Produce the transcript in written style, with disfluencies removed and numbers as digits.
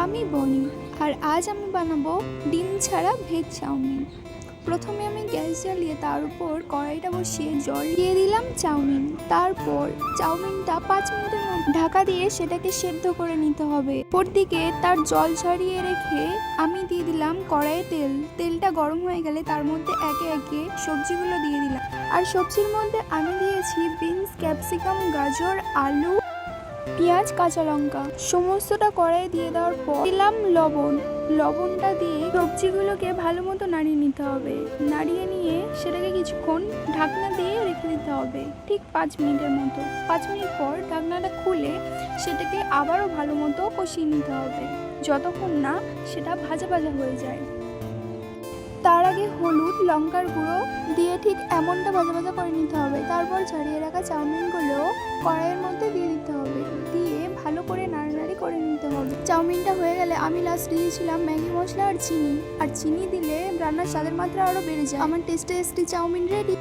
আমি বনি আর আজ আমি বানাবো ডিম ছাড়া ভেজ চাউমিন। প্রথমে আমি গ্যাস জ্বালিয়ে তার উপর কড়াইটা বসিয়ে জল দিয়ে দিলাম চাউমিন। তারপর চাউমিনটা 5 মিনিটের মধ্যে ঢাকা দিয়ে সেটাকে সেদ্ধ করে নিতে হবে। ওপর দিকে তার জল ছড়িয়ে রেখে আমি দিয়ে দিলাম কড়াইয়ে তেল। তেলটা গরম হয়ে গেলে তার মধ্যে একে একে সবজিগুলো দিয়ে দিলাম। আর সবজির মধ্যে আমি দিয়েছি বিনস, ক্যাপসিকাম, গাজর, আলু, পেঁয়াজ, কাঁচা লঙ্কা। সমস্তটা কড়াইয়ে দিয়ে দেওয়ার পর দিলাম লবণটা দিয়ে সবজিগুলোকে ভালো মতো নাড়িয়ে নিতে হবে। নাড়িয়ে নিয়ে সেটাকে কিছুক্ষণ ঢাকনা দিয়ে রেখে দিতে হবে, ঠিক 5 মিনিটের মতো। 5 মিনিট পর ঢাকনাটা খুলে সেটাকে আবারও ভালো মতো কষিয়ে নিতে হবে যতক্ষণ না সেটা ভাজা ভাজা হয়ে যায়। তার আগে হলুদ, লঙ্কার গুঁড়ো দিয়ে ঠিক এমনটা ভাজা ভাজা করে নিতে হবে। তারপর ছাড়িয়ে রাখা চাউমিনগুলো কড়াইয়ের মধ্যে দিয়ে দিতে হবে, দিয়ে ভালো করে নাড়ানাড়ি করে নিতে হবে। চাউমিনটা হয়ে গেলে আমি লাস্ট দিয়েছিলাম ম্যাগি মশলা আর চিনি দিলে রান্নার স্বাদের মাত্রা আরও বেড়ে যায়। আমার টেস্টি চাউমিন রেডি।